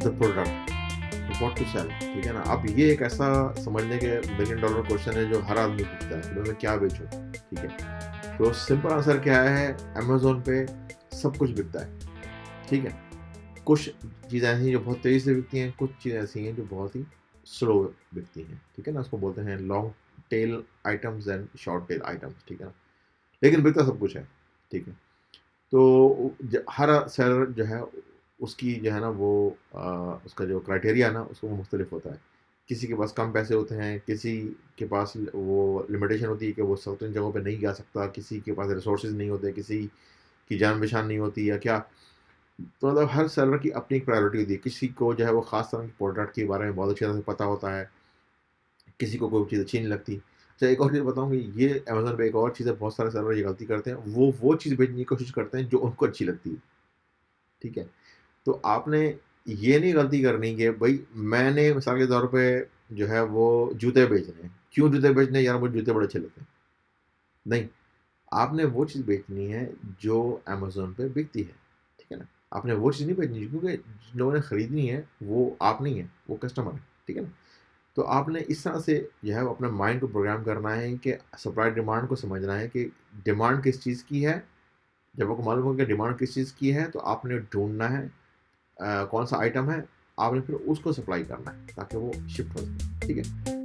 The product, what to sell, ठीक है ना। अब ये एक ऐसा समझने के $1 मिलियन क्वेश्चन है जो हर आदमी पूछता है कि मैं क्या बेचूं, ठीक है। तो सिंपल आंसर क्या है, अमेजोन पे सब कुछ बिकता है, ठीक है। कुछ चीज़ें ऐसी हैं जो बहुत तेज़ी से बिकती हैं, कुछ चीज़ें ऐसी हैं जो बहुत ही स्लो बिकती हैं, ठीक है ना। उसको बोलते हैं long tail items and short tail items, ठीक है ना। लेकिन बिकता सब कुछ है, ठीक है। तो हर सेलर जो है उसकी जो है ना वो उसका जो क्राइटेरिया है ना उसको वो मुख्तलिफ होता है। किसी के पास कम पैसे होते हैं, किसी के पास वो लिमिटेशन होती है कि वो सर्टेन जगहों पे नहीं जा सकता, किसी के पास रिसोर्सेज नहीं होते, किसी की जान पहचान नहीं होती या क्या। तो मतलब हर सेलर की अपनी एक प्रायोरिटी होती है। किसी को जो है वो खास तरह की प्रोडक्ट के बारे में बहुत अच्छी तरह से पता होता है, किसी को कोई चीज़ अच्छी नहीं लगती। अच्छा, एक और चीज़ बताऊँ कि ये अमेज़न पे एक और चीज़ है, बहुत सारे सेलर ये गलती करते हैं, वो चीज़ बेचने की कोशिश करते हैं जो उनको अच्छी लगती है, ठीक है। तो आपने ये नहीं गलती करनी कि भाई मैंने मिसाल के तौर पे जो है वो जूते बेचने हैं। क्यों जूते बेचने हैं? यार मुझे जूते बड़े अच्छे लगते हैं। नहीं, आपने वो चीज़ बेचनी है जो अमेज़न पे बिकती है, ठीक है ना। आपने वो चीज़ नहीं बेचनी क्योंकि जिन लोगों ने खरीदनी है वो आप नहीं है, वो कस्टमर है, ठीक है ना। तो आपने इस तरह से जो है वो अपने माइंड को प्रोग्राम करना है कि सप्लाई डिमांड को समझना है कि डिमांड किस चीज़ की है। जब आपको मालूम हो कि डिमांड किस चीज़ की है तो आपने ढूँढना है कौन सा आइटम है, आपने फिर उसको सप्लाई करना है ताकि वो शिफ्ट हो सके, ठीक है।